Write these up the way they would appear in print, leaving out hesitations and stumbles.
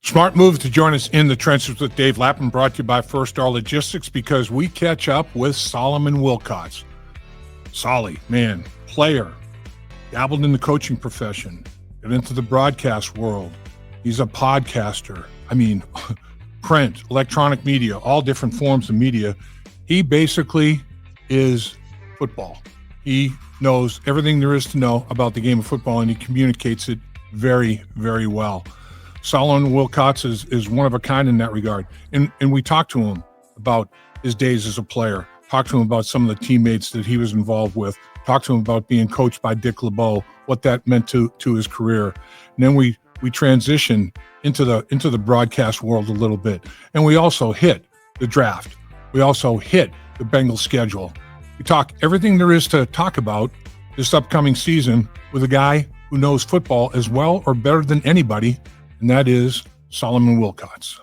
Smart move to join us in the trenches with Dave Lapham, brought to you by First Star Logistics, because we catch up with Solomon Wilcots. Solly, man, player, dabbled in the coaching profession, got into the broadcast world. He's a podcaster. I mean, print, electronic media, all different forms of media. He basically is football. He knows everything there is to know about the game of football, and he communicates it very, very well. Solomon Wilcots is one of a kind in that regard. And we talked to him about his days as a player, talked to him about some of the teammates that he was involved with, talked to him about being coached by Dick LeBeau, what that meant to his career. And then we transitioned into the broadcast world a little bit. And we also hit the draft. We also hit the Bengals schedule. We talk everything there is to talk about this upcoming season with a guy who knows football as well or better than anybody, and that is Solomon Wilcots.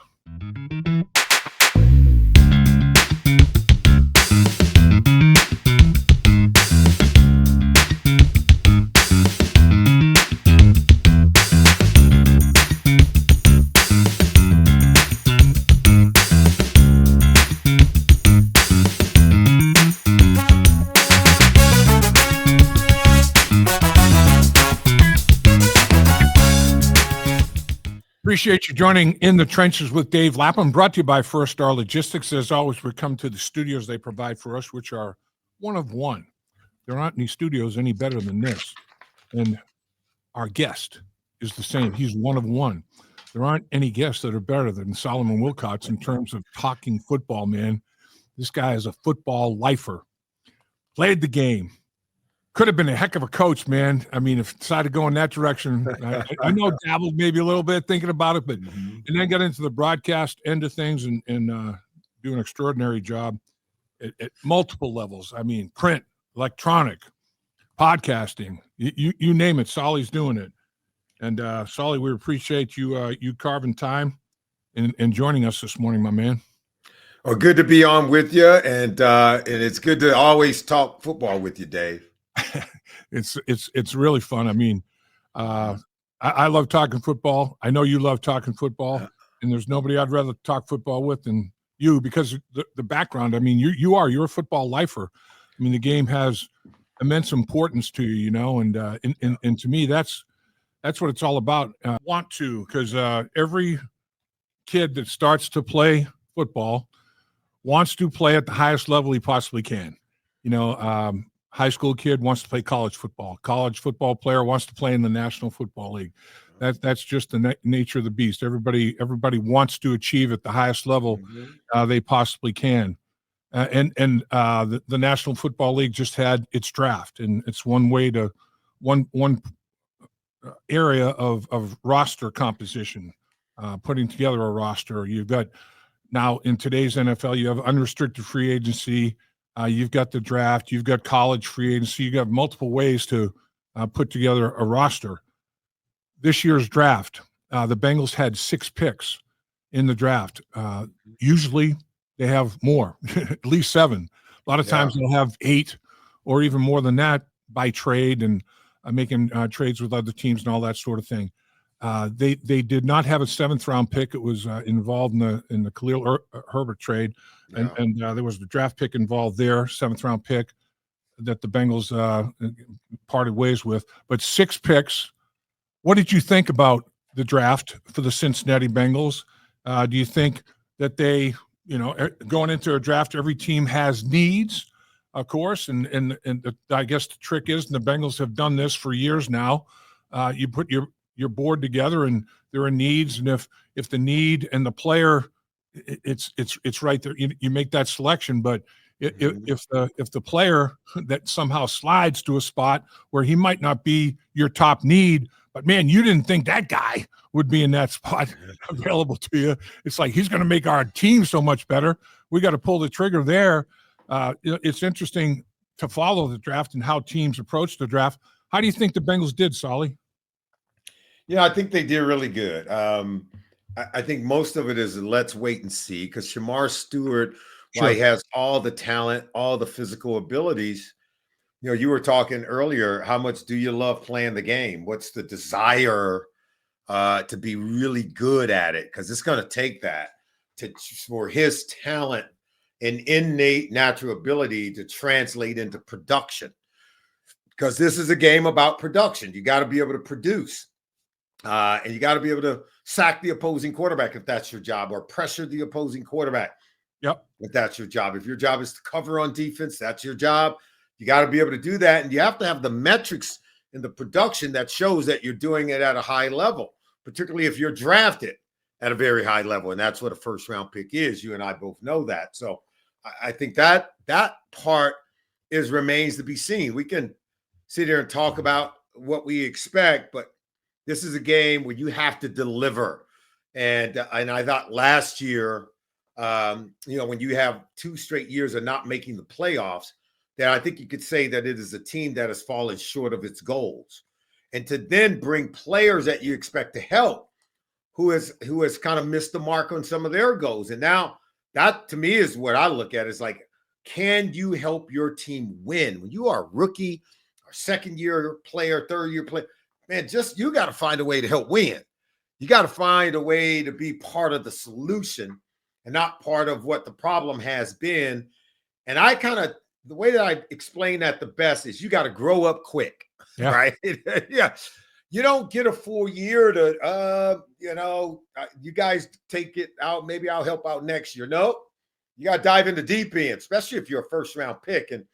Appreciate you joining In the Trenches with Dave Lapham, brought to you by First Star Logistics. As always, we come to the studios they provide for us, which are one of one. There aren't any studios any better than this. And our guest is the same. He's one of one. There aren't any guests that are better than Solomon Wilcots in terms of talking football, man. This guy is a football lifer. Played the game. Could have been a heck of a coach, man. I mean, if decided to go in that direction, I know dabbled maybe a little bit thinking about it, but and then got into the broadcast end of things and do an extraordinary job at multiple levels. I mean, print, electronic, podcasting, you name it. Solly's doing it. And Solly, we appreciate you carving time and joining us this morning, my man. Well, good to be on with you, and it's good to always talk football with you, Dave. It's really fun. I mean, I love talking football. I know you love talking football, and there's nobody I'd rather talk football with than you, because the background. I mean, you're a football lifer. I mean, the game has immense importance to you, you know, and to me, that's what it's all about. Because every kid that starts to play football wants to play at the highest level he possibly can. You know, high school kid wants to play college football. College football player wants to play in the National Football League. That's just the nature of the beast. Everybody wants to achieve at the highest level they possibly can. The National Football League just had its draft, and it's one area of roster composition, putting together a roster. You've got now in today's NFL, you have unrestricted free agency. You've got the draft, you've got college free agency, you got multiple ways to put together a roster. This year's draft, the Bengals had 6 picks in the draft. Usually they have more, at least 7. A lot of times they'll have 8 or even more than that by trade and making trades with other teams and all that sort of thing. They did not have a 7th-round pick. It was involved in the Khalil Herbert trade, and there was the draft pick involved there, 7th-round pick that the Bengals parted ways with. But 6 picks. What did you think about the draft for the Cincinnati Bengals? Do you think that they, going into a draft, every team has needs, of course, and I guess the trick is, and the Bengals have done this for years now. You put your board together, and there are needs, and if the need and the player, it's right there. You make that selection, but if the player that somehow slides to a spot where he might not be your top need, but man, you didn't think that guy would be in that spot available to you. It's like, he's going to make our team so much better. We got to pull the trigger there. It's interesting to follow the draft and how teams approach the draft. How do you think the Bengals did, Solly? Yeah, I think they did really good. I think most of it is let's wait and see, because Shamar Stewart, while he has all the talent, all the physical abilities, you were talking earlier, how much do you love playing the game? What's the desire to be really good at it, because it's going to take that for his talent and innate natural ability to translate into production. Because this is a game about production. You got to be able to produce. And you got to be able to sack the opposing quarterback if that's your job, or pressure the opposing quarterback. Yep. If that's your job. If your job is to cover on defense, that's your job. You got to be able to do that. And you have to have the metrics in the production that shows that you're doing it at a high level, particularly if you're drafted at a very high level. And that's what a first round pick is. You and I both know that. So I think that part remains to be seen. We can sit here and talk about what we expect, but this is a game where you have to deliver. And I thought last year, when you have 2 straight years of not making the playoffs, that I think you could say that it is a team that has fallen short of its goals. And to then bring players that you expect to help, who has kind of missed the mark on some of their goals. And now that, to me, is what I look at, is like, can you help your team win? When you are a rookie, or second-year player, third-year player, man, you got to find a way to help win. You got to find a way to be part of the solution and not part of what the problem has been. And the way that I explain that the best is you got to grow up quick, right? Yeah. You don't get a full year to, you guys take it out. Maybe I'll help out next year. No, you got to dive into deep end, especially if you're a first round pick. And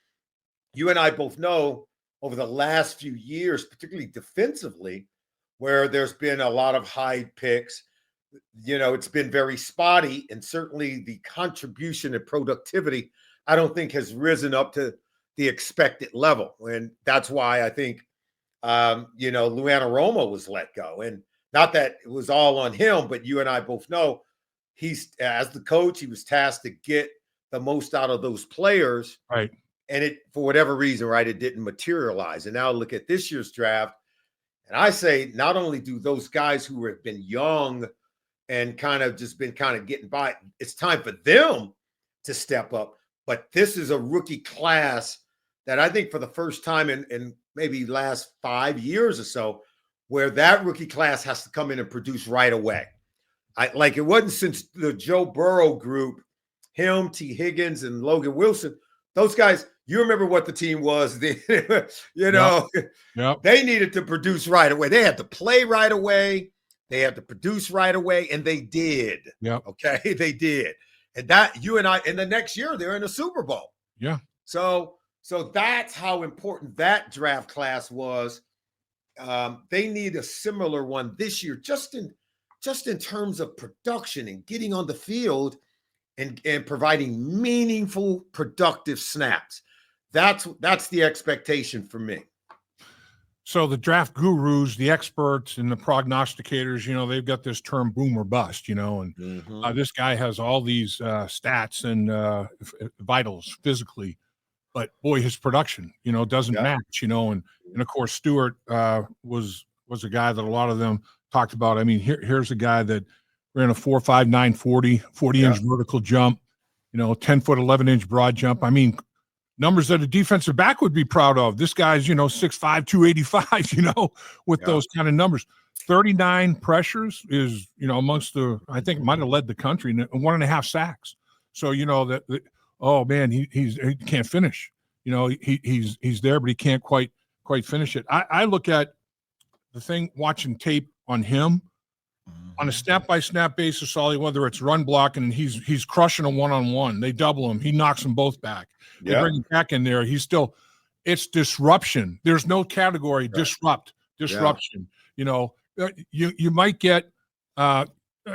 you and I both know over the last few years, particularly defensively, where there's been a lot of high picks, it's been very spotty. And certainly the contribution and productivity, I don't think, has risen up to the expected level. And that's why I think, Luana was let go. And not that it was all on him, but you and I both know as the coach, he was tasked to get the most out of those players. Right. And it, for whatever reason, right, it didn't materialize. And now look at this year's draft. And I say, not only do those guys who have been young and kind of getting by, it's time for them to step up. But this is a rookie class that I think for the first time in maybe last 5 years or so, where that rookie class has to come in and produce right away. It wasn't since the Joe Burrow group, him, T. Higgins, and Logan Wilson. Those guys, you remember what the team was then, Yep. They needed to produce right away. They had to play right away. They had to produce right away, and they did. Yep. Okay, they did. And that, you and I, in the next year, they're in the Super Bowl. Yeah. So that's how important that draft class was. They need a similar one this year, just in terms of production and getting on the field and providing meaningful, productive snaps. That's the expectation for me. So the draft gurus, the experts, and the prognosticators, they've got this term boom or bust, and this guy has all these stats and vitals physically, but boy, his production, doesn't match, and of course, Stewart was a guy that a lot of them talked about. I mean, here's a guy that ran a 4.59 40-inch vertical jump, 10-foot 11-inch broad jump. I mean, numbers that a defensive back would be proud of. This guy's, 6'5", 285, with those kind of numbers. 39 pressures is, amongst I think might have led the country, and 1.5 sacks. So, oh man, he can't finish. He's there, but he can't quite finish it. I look at the thing, watching tape on him on a snap-by-snap basis, Ollie, whether it's run blocking and he's crushing a one-on-one. They double him. He knocks them both back. They bring him back in there. It's disruption. There's no category. Right. Disruption. You might get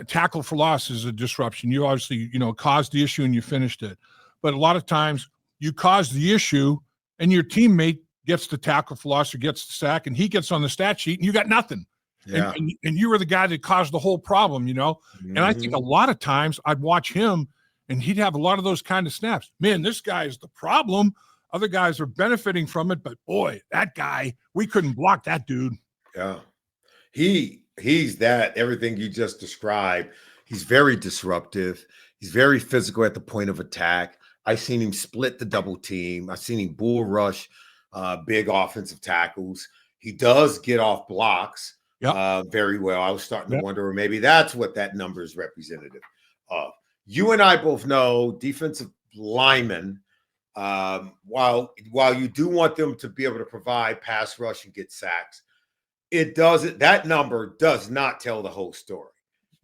tackle for loss is a disruption. You obviously, caused the issue and you finished it. But a lot of times you cause the issue and your teammate gets the tackle for loss or gets the sack and he gets on the stat sheet and you got nothing. Yeah. And you were the guy that caused the whole problem, And I think a lot of times I'd watch him and he'd have a lot of those kind of snaps. Man, this guy is the problem. Other guys are benefiting from it, but boy, that guy, we couldn't block that dude. Yeah. He's that, everything you just described. He's very disruptive. He's very physical at the point of attack. I've seen him split the double team. I've seen him bull rush big offensive tackles. He does get off blocks. very well. I was starting to Yep. wonder, maybe that's what that number is representative of. You and I both know defensive linemen, while you do want them to be able to provide pass rush and get sacks, that number does not tell the whole story.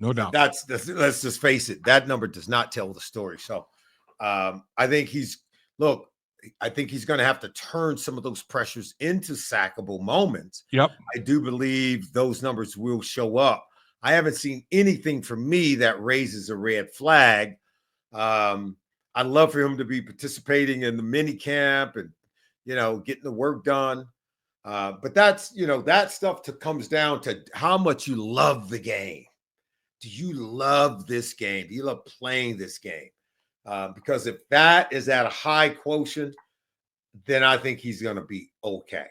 No doubt. That's let's just face it, that number does not tell the story. So I think he's going to have to turn some of those pressures into sackable moments. Yep. I do believe those numbers will show up. I haven't seen anything from me that raises a red flag. I'd love for him to be participating in the mini camp and, getting the work done. But that's, that stuff comes down to how much you love the game. Do you love this game? Do you love playing this game? Because if that is at a high quotient, then I think he's going to be okay.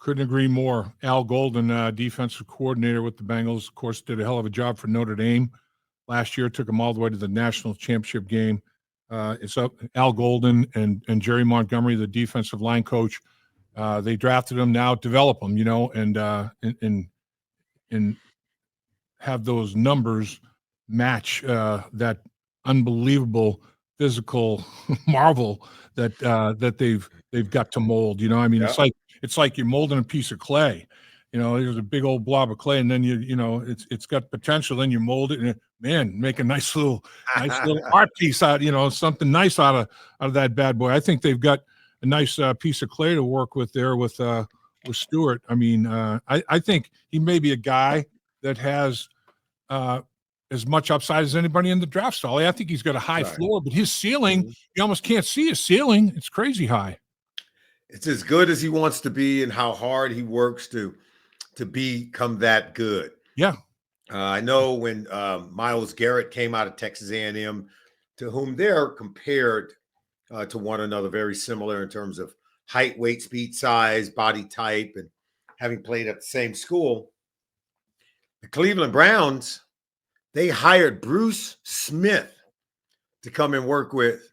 Couldn't agree more. Al Golden, defensive coordinator with the Bengals, of course, did a hell of a job for Notre Dame last year. Took them all the way to the national championship game. It's up Al Golden and Jerry Montgomery, the defensive line coach. They drafted him, now develop him, and have those numbers match that unbelievable physical marvel that they've got to mold. It's like you're molding a piece of clay. There's a big old blob of clay, and then it's got potential. Then you mold it, and make a nice little art piece out. Something nice out of that bad boy. I think they've got a nice piece of clay to work with there with Stewart. I think he may be a guy that has as much upside as anybody in the draft stall. I think he's got a high floor, but his ceiling, you almost can't see his ceiling. It's crazy high. It's as good as he wants to be and how hard he works to become that good. Yeah. I know when Myles Garrett came out of Texas A&M, to whom they're compared to one another, very similar in terms of height, weight, speed, size, body type, and having played at the same school. The Cleveland Browns, they hired Bruce Smith to come and work with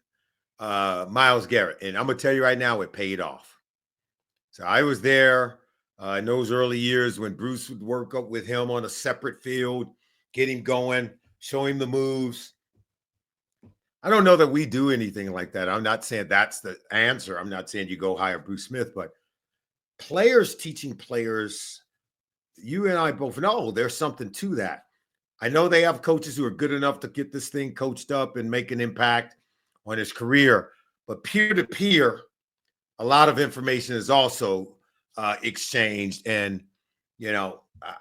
Myles Garrett. And I'm going to tell you right now, it paid off. So I was there in those early years when Bruce would work up with him on a separate field, get him going, show him the moves. I don't know that we do anything like that. I'm not saying that's the answer. I'm not saying you go hire Bruce Smith, but players teaching players, you and I both know there's something to that. I know they have coaches who are good enough to get this thing coached up and make an impact on his career, but peer-to-peer, a lot of information is also exchanged. And,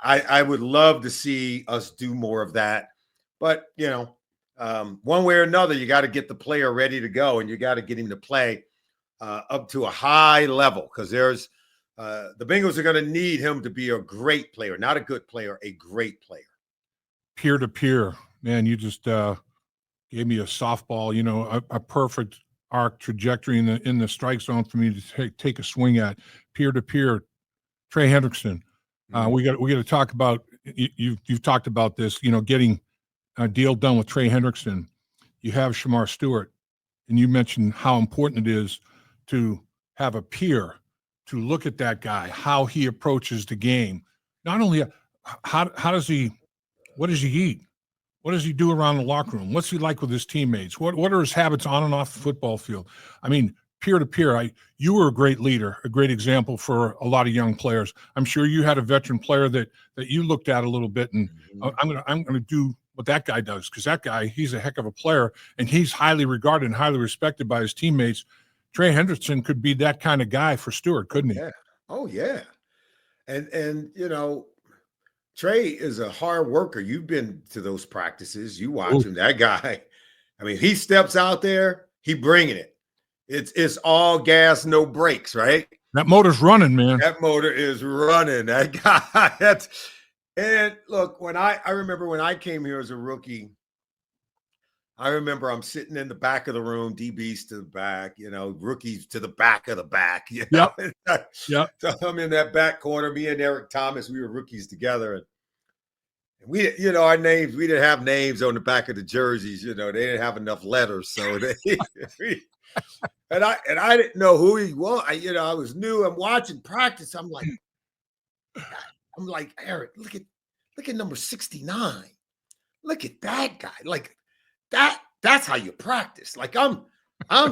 I would love to see us do more of that. But, one way or another, you got to get the player ready to go, and you got to get him to play up to a high level, because there's the Bengals are going to need him to be a great player, not a good player, a great player. Peer-to-peer, man, you just gave me a softball, a perfect arc trajectory in the strike zone for me to take a swing at. Peer-to-peer, Trey Hendrickson. We got to talk about, you've talked about this, getting a deal done with Trey Hendrickson. You have Shamar Stewart, and you mentioned how important it is to have a peer to look at that guy, how he approaches the game. Not only what does he eat? What does he do around the locker room? What's he like with his teammates? What are his habits on and off the football field? Peer-to-peer, you were a great leader, a great example for a lot of young players. I'm sure you had a veteran player that you looked at a little bit, and I'm gonna do what that guy does, because that guy, he's a heck of a player, and he's highly regarded and highly respected by his teammates. Trey Hendrickson could be that kind of guy for Stewart, couldn't he? Yeah. Oh, yeah. And Trey is a hard worker. You've been to those practices. You watch him. That guy, he steps out there, he bringing it. It's all gas, no brakes, right? That motor's running, man. That motor is running. That guy. And look, I remember when I came here as a rookie, I remember I'm sitting in the back of the room, DBs to the back, rookies to the back of the back. Yep. So I'm in that back corner. Me and Eric Thomas, we were rookies together. And we, our names, we didn't have names on the back of the jerseys. They didn't have enough letters. So and I didn't know who he was. I was new. I'm watching practice. I'm like, I'm like, Eric, look at number 69. Look at that guy. Like that's how you practice. Like I'm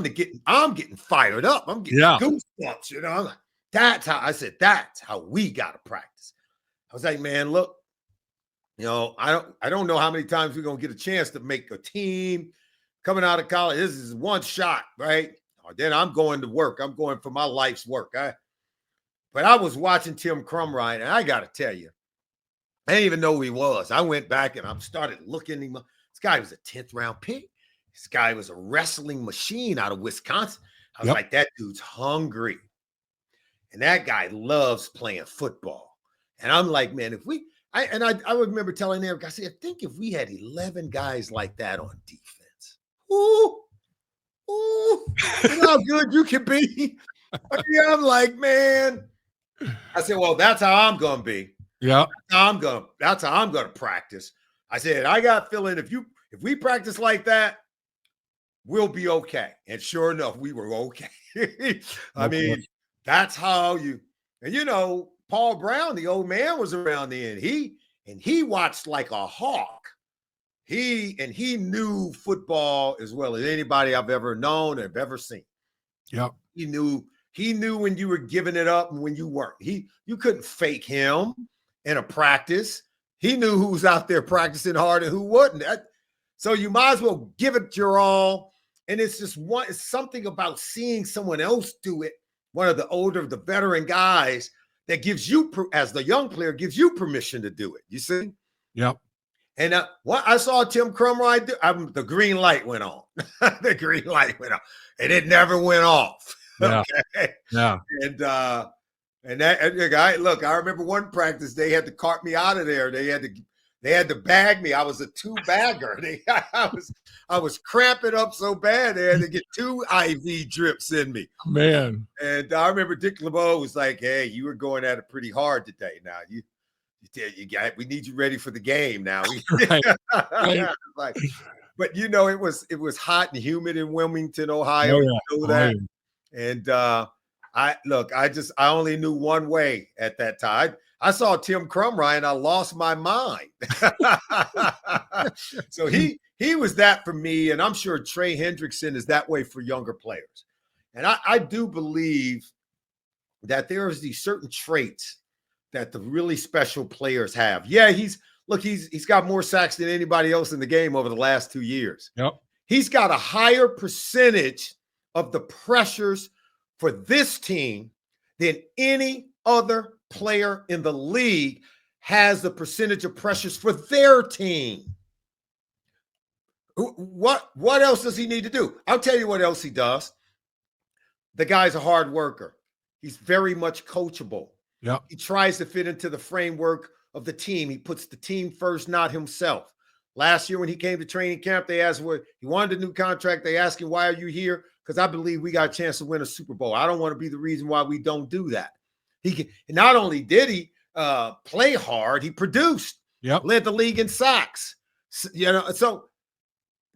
getting fired up. I'm getting goosebumps, you know. I'm like, that's how we got to practice. I was like, man, look, you know, I don't know how many times we're gonna get a chance to make a team coming out of college. This is one shot, right? Or then I'm going to work. I'm going for my life's work. But I was watching Tim Crumrine, and I got to tell you, I didn't even know who he was. I went back and I started looking. This guy was a 10th round pick. This guy was a wrestling machine out of Wisconsin. I was like, that dude's hungry. And that guy loves playing football. And I'm like, man, I remember telling Eric, I said, I think if we had 11 guys like that on defense, you know how good you can be. I'm like, man. I said, well, that's how I'm gonna be. Yeah. That's how I'm gonna practice. I said, I got a feeling if we practice like that, we'll be okay. And sure enough, we were okay. I mean, that's how and you know, Paul Brown, the old man, was around then. He watched like a hawk. He knew football as well as anybody I've ever known or ever seen. Yep. He knew when you were giving it up and when you weren't. You couldn't fake him in a practice. He knew who was out there practicing hard and who wasn't. So you might as well give it your all. And it's something about seeing someone else do it, one of the veteran guys, that gives you, as the young player, gives you permission to do it. You see? Yep. And what I saw Tim Crumrine do, the green light went on. The green light went on. And it never went off. Yeah. Okay. Yeah. And that guy, look, I remember one practice, they had to cart me out of there. They had to bag me. I was a 2-bagger. I was cramping up so bad they had to get 2 IV drips in me. Man. And I remember Dick LeBeau was like, hey, you were going at it pretty hard today. Now we need you ready for the game now. Right. But you know, it was hot and humid in Wilmington, Ohio. Oh, yeah. You know that. And I only knew one way at that time. I saw Tim Crumrine, I lost my mind. So he was that for me, and I'm sure Trey Hendrickson is that way for younger players. And I do believe that there is these certain traits that the really special players have. Yeah, he's got more sacks than anybody else in the game over the last 2 years. Yep. He's got a higher percentage of the pressures for this team than any other player in the league has the percentage of pressures for their team. What else does he need to do? I'll tell you what else he does. The guy's a hard worker. He's very much coachable. Yep. He tries to fit into the framework of the team. He puts the team first, not himself. Last year when he came to training camp, they asked what he wanted a new contract. They asked him, why are you here? Because I believe we got a chance to win a Super Bowl. I don't want to be the reason why we don't do that. Not only did he play hard, he produced. Yep. Led the league in sacks. So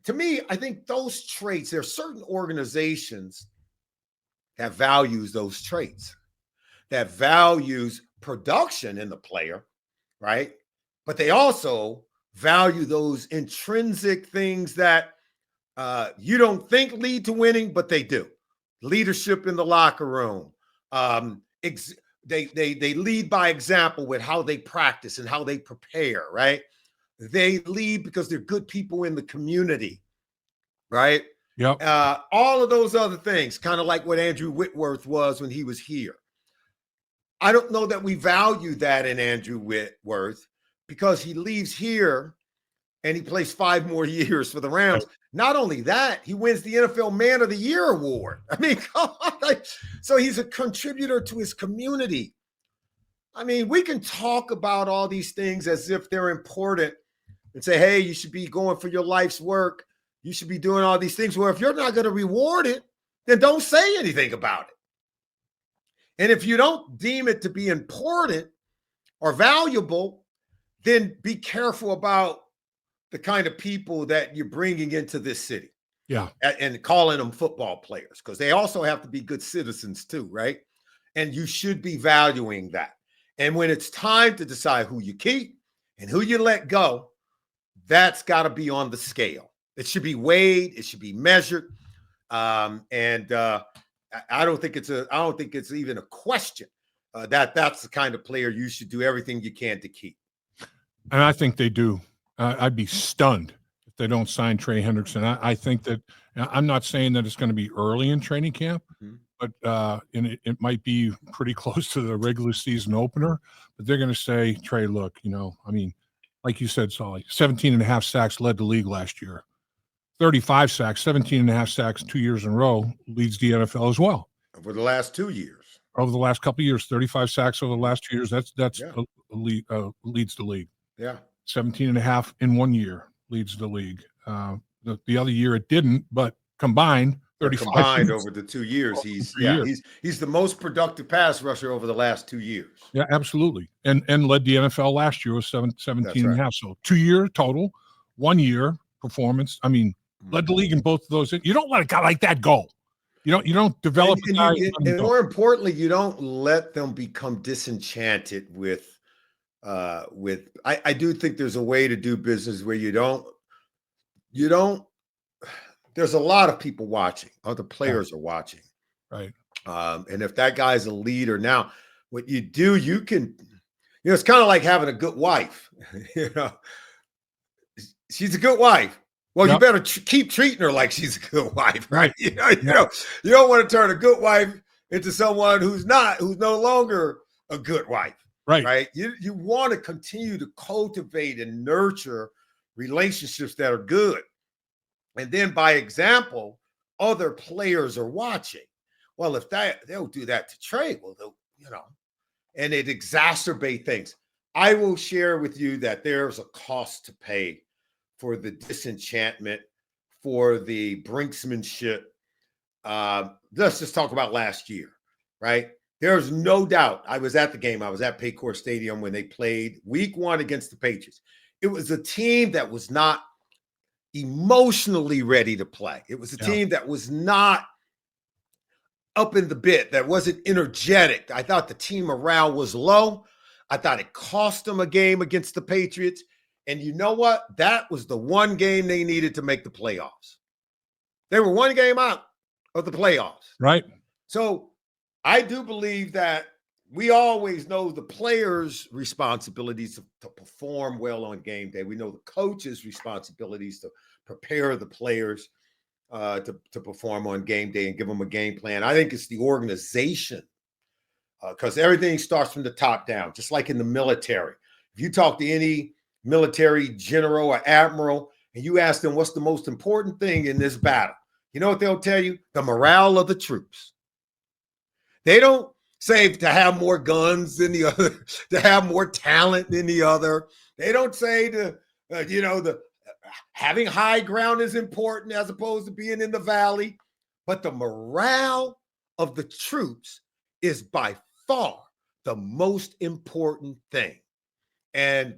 to me, I think those traits, there are certain organizations that values those traits, that values production in the player, right? But they also value those intrinsic things that you don't think lead to winning, but they do. Leadership in the locker room. They lead by example with how they practice and how they prepare, right? They lead because they're good people in the community, right? Yep. All of those other things, kind of like what Andrew Whitworth was when he was here. I don't know that we value that in Andrew Whitworth because he leaves here and he plays 5 more years for the Rams. Not only that, he wins the NFL Man of the Year award. I mean, come on. So he's a contributor to his community. I mean, we can talk about all these things as if they're important and say, hey, you should be going for your life's work. You should be doing all these things. Well, if you're not going to reward it, then don't say anything about it. And if you don't deem it to be important or valuable, then be careful about the kind of people that you're bringing into this city. Yeah. And calling them football players, because they also have to be good citizens too, right? And you should be valuing that. And when it's time to decide who you keep and who you let go, that's got to be on the scale. It should be weighed. It should be measured. I don't think it's even a question that's the kind of player you should do everything you can to keep. And I think they do. I'd be stunned if they don't sign Trey Hendrickson. I think that I'm not saying that it's going to be early in training camp, but it might be pretty close to the regular season opener. But they're going to say, Trey, look, like you said, Solly, 17.5 sacks led the league last year. 35 sacks, 17.5 sacks 2 years in a row leads the NFL as well. Over the last 2 years. Over the last couple of years, 35 sacks over the last 2 years, that's leads the league. Yeah. 17.5 in 1 year leads the league. The other year it didn't, but combined 35. Combined over the 2 years, he's the most productive pass rusher over the last 2 years. Yeah, absolutely. And led the NFL last year with 17.5. So 2 year total, 1 year performance. Led the league in both of those. You don't let a guy like that go. You don't develop a guy. And more importantly, you don't let them become disenchanted with I do think there's a way to do business where you don't there's a lot of people watching. Other players are watching. Right. And if that guy's a leader now, what you do, you can, it's kind of like having a good wife. She's a good wife. Well, you better keep treating her like she's a good wife, right? You don't want to turn a good wife into someone who's no longer a good wife, right? You want to continue to cultivate and nurture relationships that are good, and then by example, other players are watching. Well, if they'll do that to Trey, and it exacerbate things. I will share with you that there's a cost to pay for the disenchantment, for the brinksmanship. Let's just talk about last year, right? There's no doubt. I was at the game. I was at Paycor Stadium when they played week 1 against the Patriots. It was a team that was not emotionally ready to play. It was a team that was not up in the bit, that wasn't energetic. I thought the team morale was low. I thought it cost them a game against the Patriots. And you know what? That was the one game they needed to make the playoffs. They were one game out of the playoffs. Right. So I do believe that we always know the players' responsibilities to perform well on game day. We know the coaches' responsibilities to prepare the players to perform on game day and give them a game plan. I think it's the organization, because everything starts from the top down, just like in the military. If you talk to any military general or admiral and you ask them what's the most important thing in this battle, you know what they'll tell you? The morale of the troops. They don't say to have more guns than the other, to have more talent than the other. They don't say the having high ground is important as opposed to being in the valley. But the morale of the troops is by far the most important thing. And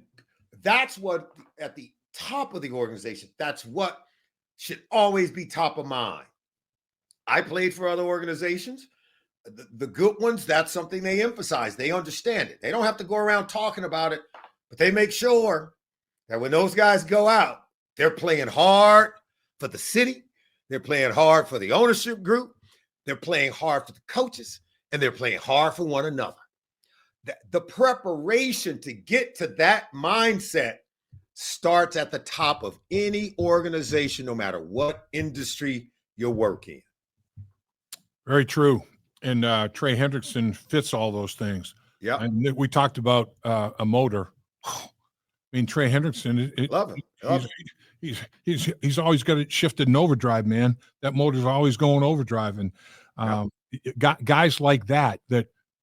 that's what, at the top of the organization, that's what should always be top of mind. I played for other organizations. The good ones, that's something they emphasize. They understand it. They don't have to go around talking about it, but they make sure that when those guys go out, they're playing hard for the city. They're playing hard for the ownership group. They're playing hard for the coaches, and they're playing hard for one another. The preparation to get to that mindset starts at the top of any organization, no matter what industry you're working. Very true. And Trey Hendrickson fits all those things. Yeah. And we talked about a motor. Trey Hendrickson, love him. He's always got it shifted in overdrive, man. That motor's always going overdrive. And guys like that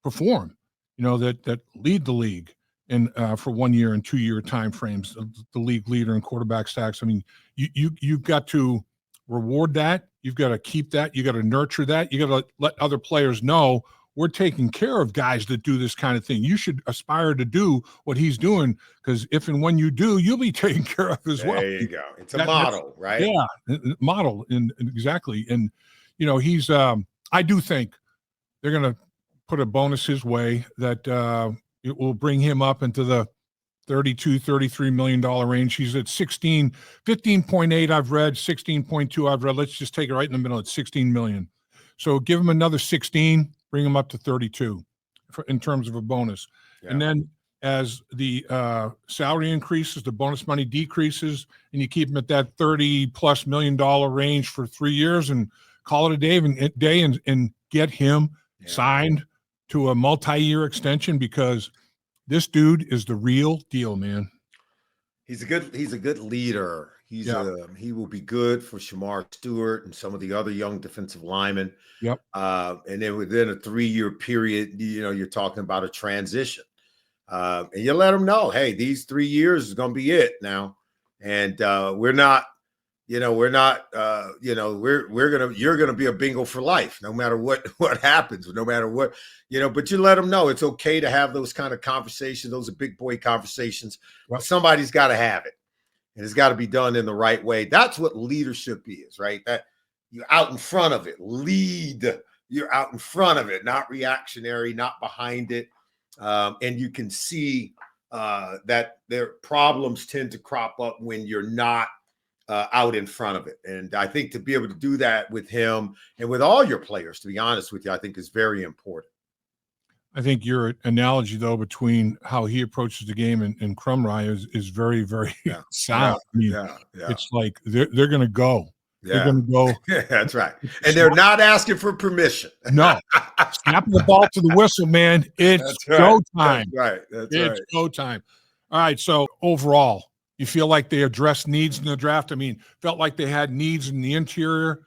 perform, that lead the league in for 1 year and 2 year time frames, the league leader in quarterback sacks. You've got to reward that. You've got to keep that. You got to nurture that. You got to let other players know we're taking care of guys that do this kind of thing. You should aspire to do what he's doing, because if and when you do, you'll be taken care of as well. There you go. It's a model, right? Yeah, model, and exactly. And he's. I do think they're going to put a bonus his way that it will bring him up into the $32-33 million range. He's at 15.8 I've read, 16.2 I've read. Let's just take it right in the middle at 16 million. So give him another 16, bring him up to 32 in terms of a bonus. Yeah. And then as the salary increases, the bonus money decreases, and you keep him at that $30+ million range for 3 years and call it a day and get him signed to a multi-year extension, because this dude is the real deal, man. He's a good leader. He will be good for Shamar Stewart and some of the other young defensive linemen. Yep. And then within a 3-year period, you're talking about a transition. And you let them know, hey, these 3 years is going to be it now. And you're going to be a Bengal for life, no matter what happens, no matter what, but you let them know it's okay to have those kind of conversations. Those are big boy conversations. Well, somebody's got to have it, and it's got to be done in the right way. That's what leadership is, right? That you're out in front of it, lead. You're out in front of it, not reactionary, not behind it. And you can see that their problems tend to crop up when you're not out in front of it. And I think to be able to do that with him and with all your players, to be honest with you, I think is very important. I think your analogy, though, between how he approaches the game and Crumry is very, very sound. It's like they're going to go. Yeah. They're going to go. Yeah, that's right. And they're not asking for permission. No. Snapping the ball to the whistle, man. It's go time. That's right. It's go time. All right. So overall, you feel like they addressed needs in the draft? I mean, felt like they had needs in the interior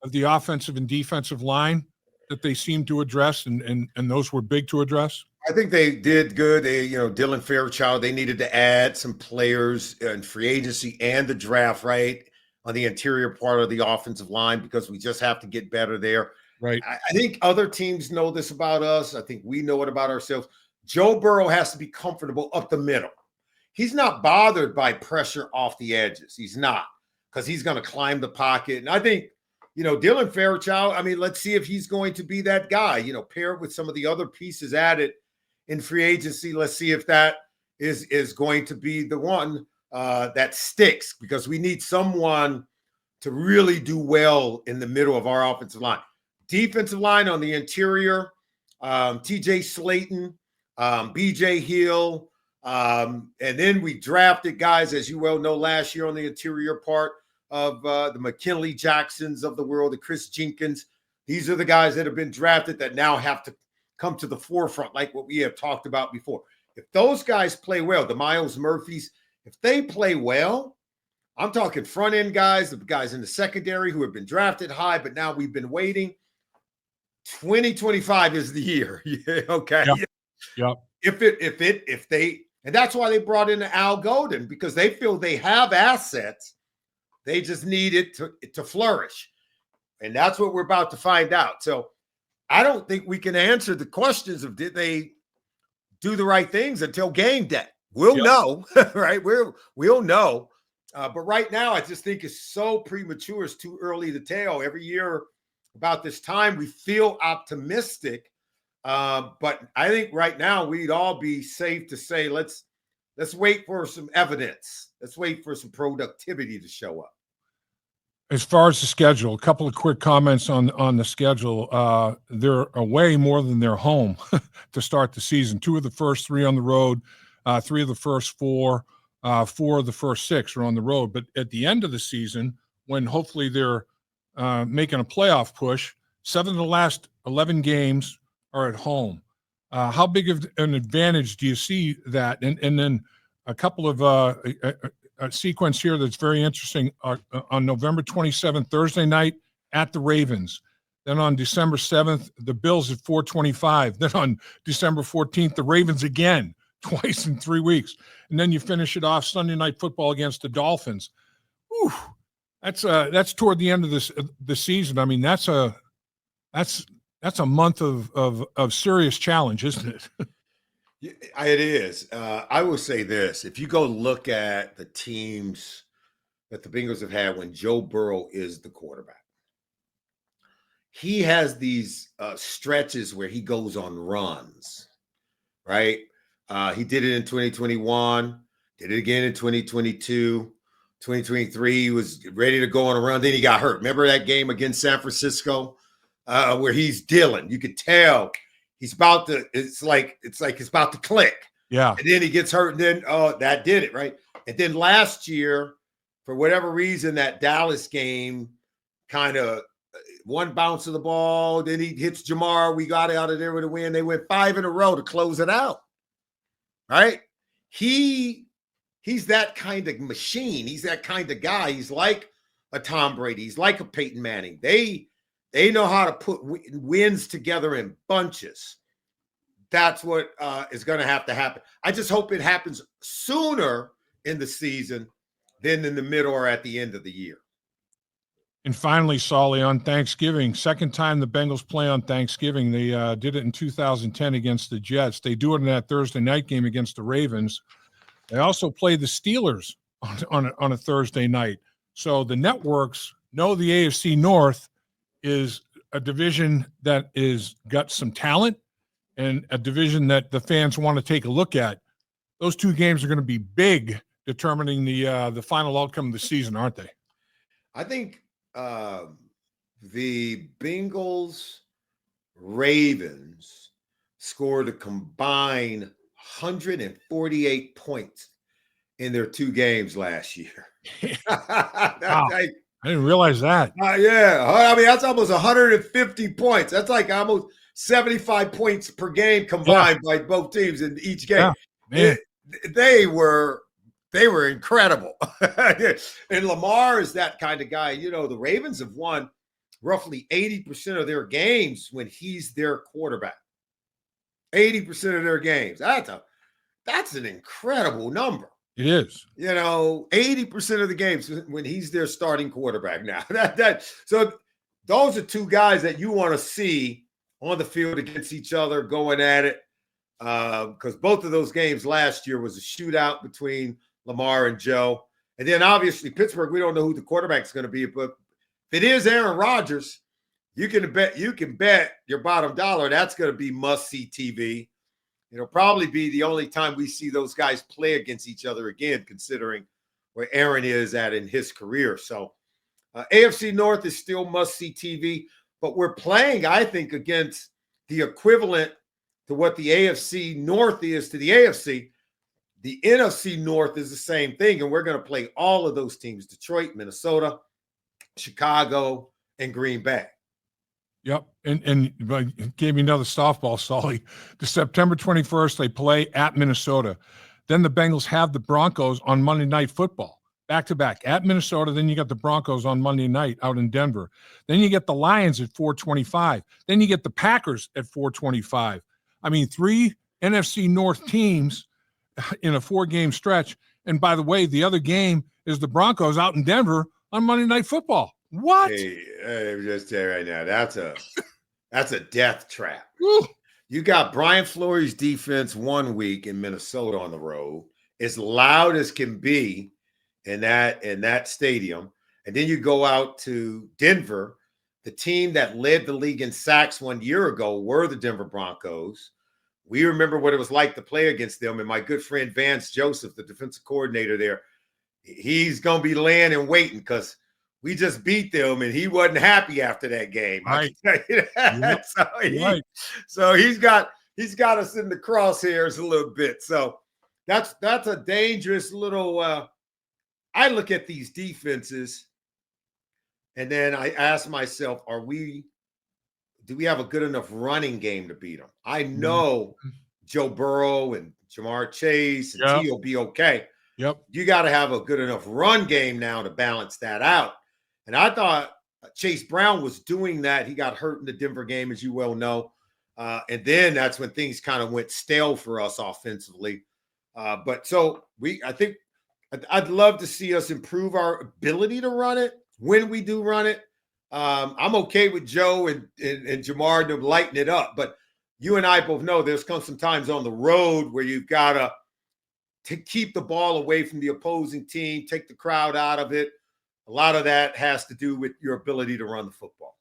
of the offensive and defensive line that they seemed to address, and those were big to address? I think they did good. They, Dylan Fairchild, they needed to add some players in free agency and the draft, right, on the interior part of the offensive line, because we just have to get better there. Right. I think other teams know this about us. I think we know it about ourselves. Joe Burrow has to be comfortable up the middle. He's not bothered by pressure off the edges. He's not, because he's going to climb the pocket. And I think, Dylan Fairchild, I mean, let's see if he's going to be that guy, paired with some of the other pieces added in free agency. Let's see if that is going to be the one that sticks, because we need someone to really do well in the middle of our offensive line. Defensive line on the interior, TJ Slayton, BJ Hill, and then we drafted guys, as you well know, last year on the interior part of the McKinley Jacksons of the world, the Chris Jenkins. These are the guys that have been drafted that now have to come to the forefront, like what we have talked about before. If those guys play well, the Miles Murphys, if they play well, I'm talking front end guys, the guys in the secondary who have been drafted high, but now we've been waiting. 2025 is the year. Okay. Yep. If they, and that's why they brought in Al Golden, because they feel they have assets. They just need it to flourish. And that's what we're about to find out. So I don't think we can answer the questions of did they do the right things until game day. We'll know, right? We'll know. But right now, I just think it's so premature. It's too early to tell. Every year about this time, we feel optimistic. But I think right now we'd all be safe to say, let's wait for some evidence. Let's wait for some productivity to show up. As far as the schedule, a couple of quick comments on the schedule. They're away more than they're home to start the season. 2 of the first 3 on the road, 3 of the first 4, 4 of the first 6 are on the road. But at the end of the season, when hopefully they're making a playoff push, 7 of the last 11 games are at home. How big of an advantage do you see that? And then a couple of a sequence here that's very interesting. On November 27th, Thursday night at the Ravens. Then on December 7th, the Bills at 4:25. Then on December 14th, the Ravens again, twice in 3 weeks. And then you finish it off Sunday Night Football against the Dolphins. Whew, that's toward the end of the season. I mean, that's a month of serious challenge, isn't it? It is. I will say this. If you go look at the teams that the Bengals have had when Joe Burrow is the quarterback, he has these stretches where he goes on runs, right? He did it in 2021, did it again in 2022. 2023, he was ready to go on a run. Then he got hurt. Remember that game against San Francisco where he's dealing? You could tell he's about to, it's like it's about to click. Yeah. And then he gets hurt, and then, that did it, right? And then last year, for whatever reason, that Dallas game kind of one bounce of the ball, then he hits Jamar. We got out of there with a win. They went 5 in a row to close it out, right? He's that kind of machine. He's that kind of guy. He's like a Tom Brady. He's like a Peyton Manning. They know how to put wins together in bunches. That's what is going to have to happen. I just hope it happens sooner in the season than in the middle or at the end of the year. And finally, Solly, on Thanksgiving, second time the Bengals play on Thanksgiving. They did it in 2010 against the Jets. They do it in that Thursday night game against the Ravens. They also play the Steelers on a Thursday night. So the networks know the AFC North is a division that is got some talent and a division that the fans want to take a look at. Those two games are going to be big, determining the final outcome of the season, aren't they? I think the Bengals Ravens scored a combined 148 points in their 2 games last year. Wow. I didn't realize that. Yeah. I mean, that's almost 150 points. That's like almost 75 points per game combined by both teams in each game. Yeah, they were incredible. And Lamar is that kind of guy. You know, the Ravens have won roughly 80% of their games when he's their quarterback. 80% of their games. That's an incredible number. It is. You know, 80% of the games when he's their starting quarterback now. So those are 2 guys that you want to see on the field against each other going at it. Because both of those games last year was a shootout between Lamar and Joe. And then obviously Pittsburgh, we don't know who the quarterback's going to be, but if it is Aaron Rodgers, you can bet your bottom dollar that's going to be must-see TV. It'll probably be the only time we see those guys play against each other again, considering where Aaron is at in his career. So AFC North is still must-see TV, but we're playing, I think, against the equivalent to what the AFC North is to the AFC. The NFC North is the same thing, and we're going to play all of those teams: Detroit, Minnesota, Chicago, and Green Bay. Yep, and gave me another softball, Solly. The September 21st, they play at Minnesota. Then the Bengals have the Broncos on Monday Night Football, back-to-back at Minnesota. Then you got the Broncos on Monday night out in Denver. Then you get the Lions at 4:25. Then you get the Packers at 4:25. I mean, 3 NFC North teams in a 4-game stretch. And by the way, the other game is the Broncos out in Denver on Monday Night Football. What? Hey, I'm just telling you right now, that's a death trap. Woo. You got Brian Flores' defense 1 week in Minnesota on the road, as loud as can be in that stadium, and then you go out to Denver. The team that led the league in sacks 1 year ago were the Denver Broncos. We remember what it was like to play against them, and my good friend Vance Joseph, the defensive coordinator there, he's going to be laying and waiting because we just beat them, and he wasn't happy after that game. Right. Yep. So he's got us in the crosshairs a little bit. So that's a dangerous little. I look at these defenses, and then I ask myself, do we have a good enough running game to beat them? I know Joe Burrow and Jamar Chase and T will be okay. Yep. You got to have a good enough run game now to balance that out. And I thought Chase Brown was doing that. He got hurt in the Denver game, as you well know. And then that's when things kind of went stale for us offensively. But so I think I'd love to see us improve our ability to run it when we do run it. I'm okay with Joe and Jamar to lighten it up. But you and I both know there's come some times on the road where you've got to keep the ball away from the opposing team, take the crowd out of it. A lot of that has to do with your ability to run the football.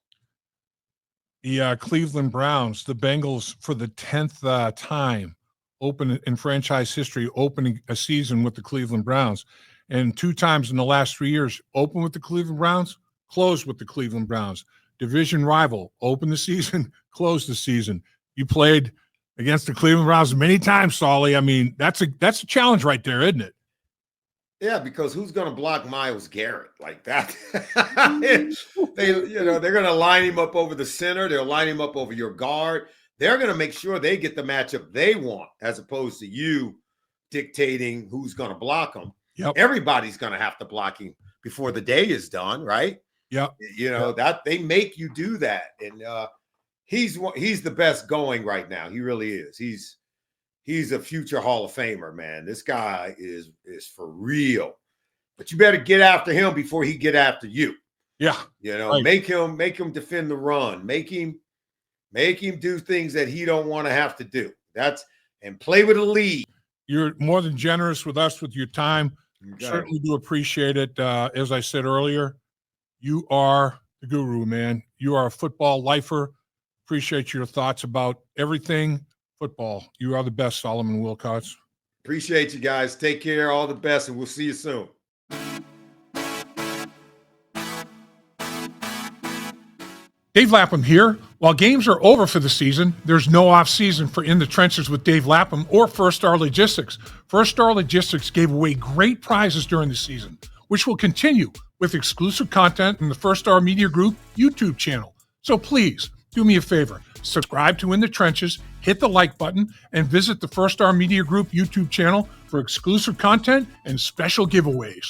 The Cleveland Browns, the Bengals, for the 10th time, open in franchise history, opening a season with the Cleveland Browns. And 2 times in the last 3 years, open with the Cleveland Browns, close with the Cleveland Browns. Division rival, open the season, close the season. You played against the Cleveland Browns many times, Solly. I mean, that's a challenge right there, isn't it? Yeah, because who's going to block Myles Garrett like that? They're going to line him up over the center. They'll line him up over your guard. They're going to make sure they get the matchup they want, as opposed to you dictating who's going to block them. Yep. Everybody's going to have to block him before the day is done, right? Yep. That they make you do that, and he's the best going right now. He really is. He's a future Hall of Famer, man. This guy is for real. But you better get after him before he get after you. Yeah. Right. Make him defend the run. Make him do things that he don't want to have to do. And play with a lead. You're more than generous with us with your time. Certainly do appreciate it. As I said earlier, you are the guru, man. You are a football lifer. Appreciate your thoughts about everything football. You are the best, Solomon Wilcots. Appreciate you guys. Take care. All the best, and we'll see you soon. Dave Lapham here. While games are over for the season, there's no off-season for In the Trenches with Dave Lapham or First Star Logistics. First Star Logistics gave away great prizes during the season, which will continue with exclusive content in the First Star Media Group YouTube channel. So please, do me a favor. Subscribe to In the Trenches, hit the like button, and visit the First Star Media Group YouTube channel for exclusive content and special giveaways.